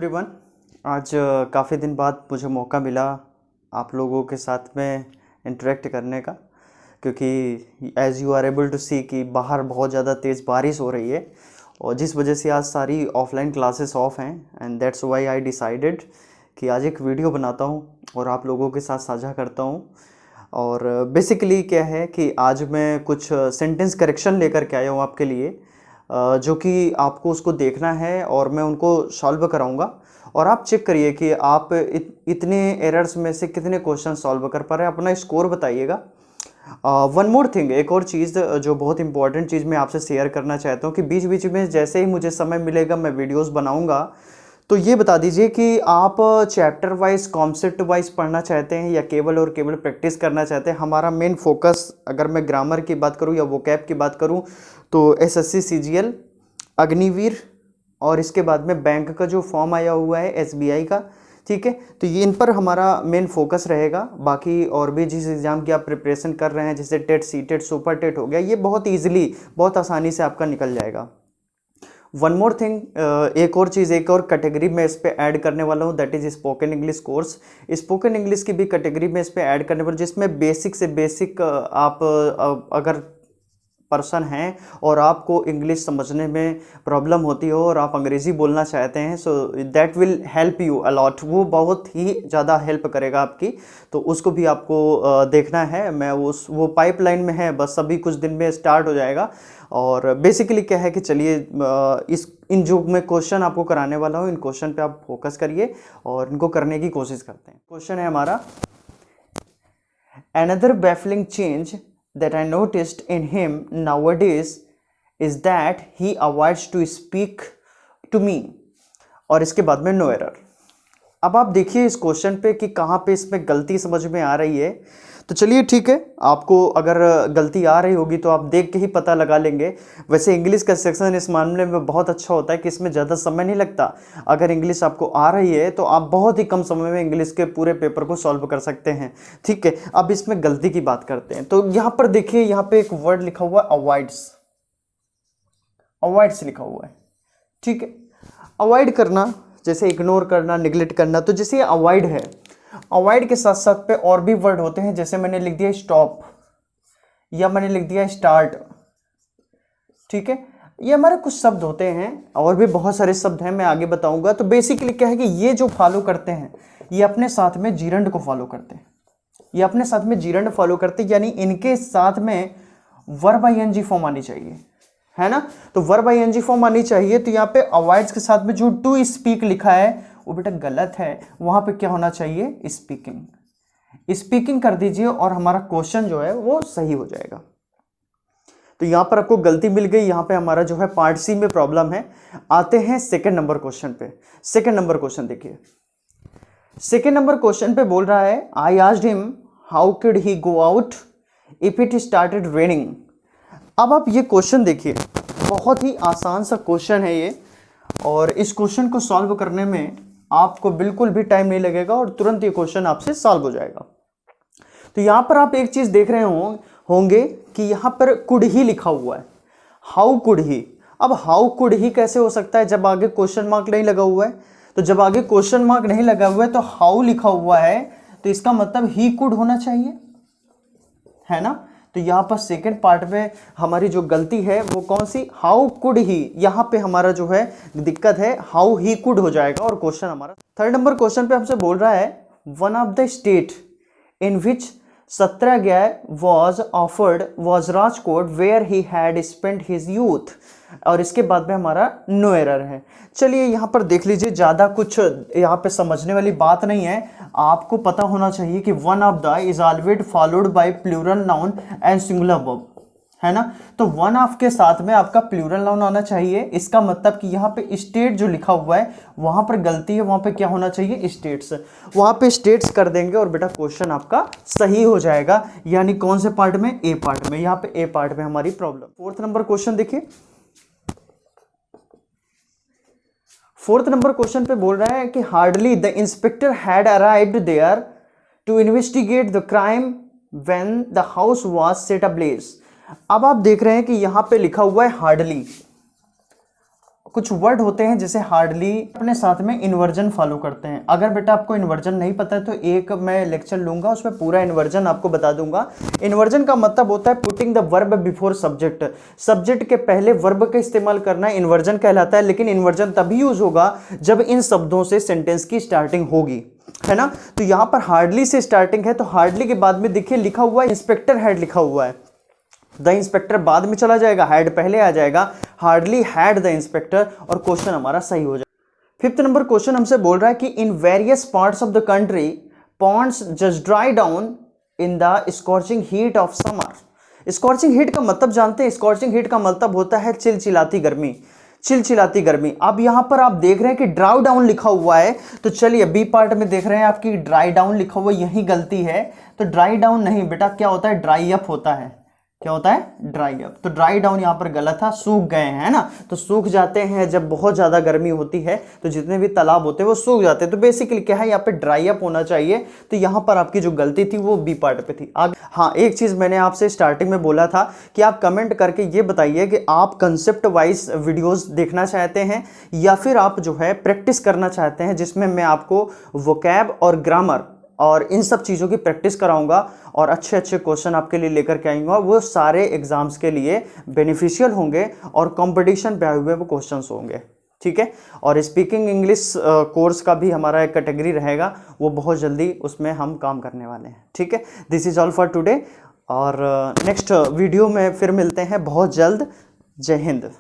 Everyone. आज काफ़ी दिन बाद मुझे मौका मिला आप लोगों के साथ में इंटरेक्ट करने का, क्योंकि as you are able to see कि बाहर बहुत ज़्यादा तेज़ बारिश हो रही है और जिस वजह से आज सारी ऑफलाइन क्लासेस ऑफ हैं and that's why I decided कि आज एक वीडियो बनाता हूँ और आप लोगों के साथ साझा करता हूँ। और बेसिकली क्या है कि आज मैं कुछ सेंटेंस करेक्शन लेकर के आया हूँ आपके लिए, जो कि आपको उसको देखना है और मैं उनको सॉल्व कराऊंगा और आप चेक करिए कि आप इतने एरर्स में से कितने क्वेश्चन सॉल्व कर पा रहे हैं, अपना स्कोर बताइएगा। वन मोर थिंग, एक और चीज़ जो बहुत इंपॉर्टेंट चीज़ मैं आपसे शेयर करना चाहता हूँ कि बीच बीच में जैसे ही मुझे समय मिलेगा मैं वीडियोस बनाऊंगा। तो ये बता दीजिए कि आप चैप्टर वाइज कॉन्सेप्ट वाइज पढ़ना चाहते हैं या केवल और केवल प्रैक्टिस करना चाहते हैं। हमारा मेन फोकस, अगर मैं ग्रामर की बात करूं या वोकैब की बात करूं, तो एसएससी सीजीएल, अग्निवीर और इसके बाद में बैंक का जो फॉर्म आया हुआ है एसबीआई का, ठीक है। तो ये इन पर हमारा मेन फोकस रहेगा। बाकी और भी जिस एग्ज़ाम की आप प्रिपरेशन कर रहे हैं, जैसे TET, C TET, super TET हो गया, ये बहुत ईजिली, बहुत आसानी से आपका निकल जाएगा। वन मोर थिंग, एक और चीज़, एक और कैटेगरी में इस पे ऐड करने वाला हूँ, that is spoken English course. Spoken English की भी कैटेगरी में इस पे ऐड करने वाला, जिसमें बेसिक से बेसिक आप अगर पर्सन हैं और आपको इंग्लिश समझने में प्रॉब्लम होती हो और आप अंग्रेज़ी बोलना चाहते हैं, so that will help you a lot. वो बहुत ही ज़्यादा हेल्प करेगा आपकी, तो उसको भी आपको देखना है। मैं वो पाइपलाइन में है, बस अभी कुछ दिन में स्टार्ट हो जाएगा। और बेसिकली क्या है कि चलिए इन जो मैं क्वेश्चन आपको कराने वाला हूँ, इन क्वेश्चन पे आप फोकस करिए और इनको करने की कोशिश करते हैं। क्वेश्चन है हमारा, another baffling change that I noticed in him nowadays is that he avoids to speak to me। और इसके बाद में नो एरर। अब आप देखिए इस क्वेश्चन पे कि कहाँ पे इसमें गलती समझ में आ रही है। तो चलिए ठीक है, आपको अगर गलती आ रही होगी तो आप देख के ही पता लगा लेंगे। वैसे इंग्लिश का सेक्शन इस मामले में बहुत अच्छा होता है कि इसमें ज़्यादा समय नहीं लगता। अगर इंग्लिश आपको आ रही है तो आप बहुत ही कम समय में इंग्लिश के पूरे पेपर को सॉल्व कर सकते हैं, ठीक है। अब इसमें गलती की बात करते हैं। तो यहाँ पर देखिए, यहाँ पे एक वर्ड लिखा हुआ है अवॉइड्स, अवॉइड्स लिखा हुआ है, ठीक है। अवॉइड करना जैसे इग्नोर करना, निगलेक्ट करना, तो जैसे ये अवॉइड है, अवॉइड के साथ साथ पे और भी वर्ड होते हैं। जैसे मैंने लिख दिया स्टॉप या मैंने लिख दिया स्टार्ट, ठीक है। ये हमारे कुछ शब्द होते हैं और भी बहुत सारे शब्द हैं, मैं आगे बताऊंगा। तो बेसिकली क्या है कि ये जो फॉलो करते हैं, ये अपने साथ में जीरंड को फॉलो करते हैं, ये अपने साथ में जीरंड फॉलो करते हैं, यानी इनके साथ में वर्ब आईएनजी फॉर्म आनी चाहिए, है ना। तो वर्ब आईएनजी फॉर्म आनी चाहिए। तो यहाँ पे अवॉइड्स के साथ में जो टू स्पीक लिखा है वो बेटा गलत है, वहां पे क्या होना चाहिए, स्पीकिंग। स्पीकिंग कर दीजिए और हमारा क्वेश्चन जो है वो सही हो जाएगा। तो यहां पर आपको गलती मिल गई, यहां पे हमारा जो है पार्ट सी में प्रॉब्लम है। आते हैं सेकंड नंबर क्वेश्चन पे। सेकंड नंबर क्वेश्चन देखिए, सेकंड नंबर क्वेश्चन पे बोल रहा है, I asked him how could he go out if it started raining. अब आप ये क्वेश्चन देखिए, बहुत ही आसान सा क्वेश्चन है ये, और इस क्वेश्चन को सॉल्व करने में आपको बिल्कुल भी टाइम नहीं लगेगा और तुरंत ये क्वेश्चन आपसे सॉल्व हो जाएगा। तो यहां पर आप एक चीज देख रहे होंगे कि यहां पर कुड ही लिखा हुआ है, हाउ कुड ही। अब हाउ कुड ही कैसे हो सकता है जब आगे क्वेश्चन मार्क नहीं लगा हुआ है। तो जब आगे क्वेश्चन मार्क नहीं लगा हुआ है तो हाउ लिखा हुआ है, तो इसका मतलब ही कुड होना चाहिए, है ना। तो यहाँ पर सेकंड पार्ट में हमारी जो गलती है वो कौन सी, हाउ कुड ही। यहाँ पे हमारा जो है दिक्कत है, हाउ ही कुड हो जाएगा और क्वेश्चन हमारा। थर्ड नंबर क्वेश्चन पे हमसे बोल रहा है, one of the state in which satyagraha was offered was Rajkot where he had spent his youth. और इसके बाद में हमारा नो एरर है। चलिए यहाँ पर देख लीजिए, ज़्यादा कुछ यहाँ पे समझने वाली बात नहीं है। आपको पता होना चाहिए कि one of the is always followed by plural noun and singular verb, है ना। तो वन ऑफ के साथ में आपका प्लूरल नाउन आना चाहिए। इसका मतलब कि यहाँ पे स्टेट जो लिखा हुआ है वहां पर गलती है, वहां पे क्या होना चाहिए, स्टेट्स। वहां पे स्टेट्स कर देंगे और बेटा क्वेश्चन आपका सही हो जाएगा। यानी कौन से पार्ट में, ए पार्ट में। यहाँ पे ए पार्ट में हमारी प्रॉब्लम। फोर्थ नंबर क्वेश्चन देखिए, फोर्थ नंबर क्वेश्चन पे बोल रहा है कि hardly the inspector had arrived there to investigate the crime when the house was set ablaze. अब आप देख रहे हैं कि यहां पे लिखा हुआ है हार्डली, कुछ वर्ड होते हैं जैसे हार्डली अपने साथ में इन्वर्जन फॉलो करते हैं। अगर बेटा आपको इन्वर्जन नहीं पता है तो एक मैं लेक्चर लूंगा, उसमें पूरा इन्वर्जन आपको बता दूंगा। इन्वर्जन का मतलब होता है putting the verb before subject, subject के पहले वर्ब का इस्तेमाल करना इन्वर्जन कहलाता है। लेकिन इन्वर्जन तभी यूज होगा जब इन शब्दों से सेंटेंस की स्टार्टिंग होगी, है ना। तो यहां पर हार्डली से स्टार्टिंग है, तो हार्डली के बाद में देखिए लिखा हुआ है इंस्पेक्टर हैड लिखा हुआ है। द इंस्पेक्टर बाद में चला जाएगा, हैड पहले आ जाएगा, हार्डली हैड द इंस्पेक्टर, और क्वेश्चन हमारा सही हो जाएगा। फिफ्थ नंबर क्वेश्चन हमसे बोल रहा है कि in various parts of the country ponds just dry down in the scorching heat of summer. Scorching heat का मतलब जानते हैं? स्कॉर्चिंग हीट का मतलब होता है चिलचिलाती गर्मी, चिलचिलाती गर्मी। अब यहां पर आप देख रहे हैं कि ड्राई डाउन लिखा हुआ है, तो चलिए बी पार्ट में देख रहे हैं आपकी ड्राई डाउन लिखा हुआ, यही गलती है। तो ड्राई डाउन नहीं बेटा, क्या होता है? ड्राई अप होता है। क्या होता है? Dry up. तो ड्राई डाउन यहाँ पर गलत था, सूख गए हैं ना। तो सूख जाते हैं जब बहुत ज़्यादा गर्मी होती है, तो जितने भी तालाब होते हैं वो सूख जाते हैं। तो बेसिकली क्या है, यहाँ पे ड्राई अप होना चाहिए। तो यहाँ पर आपकी जो गलती थी वो बी पार्ट पे थी। आगे हाँ, एक चीज़ मैंने आपसे स्टार्टिंग में बोला था कि आप कमेंट करके ये बताइए कि आप कंसेप्ट वाइज वीडियोज़ देखना चाहते हैं या फिर आप जो है प्रैक्टिस करना चाहते हैं, जिसमें मैं आपको वोकैब और ग्रामर और इन सब चीज़ों की प्रैक्टिस कराऊंगा और अच्छे अच्छे क्वेश्चन आपके लिए लेकर के आऊंगा। वो सारे एग्जाम्स के लिए बेनिफिशियल होंगे और कंपटीशन पे आए हुए वो क्वेश्चंस होंगे, ठीक है। और स्पीकिंग इंग्लिश कोर्स का भी हमारा एक कैटेगरी रहेगा, वो बहुत जल्दी उसमें हम काम करने वाले हैं, ठीक है। This is all for today, और नेक्स्ट वीडियो में फिर मिलते हैं बहुत जल्द। जय हिंद।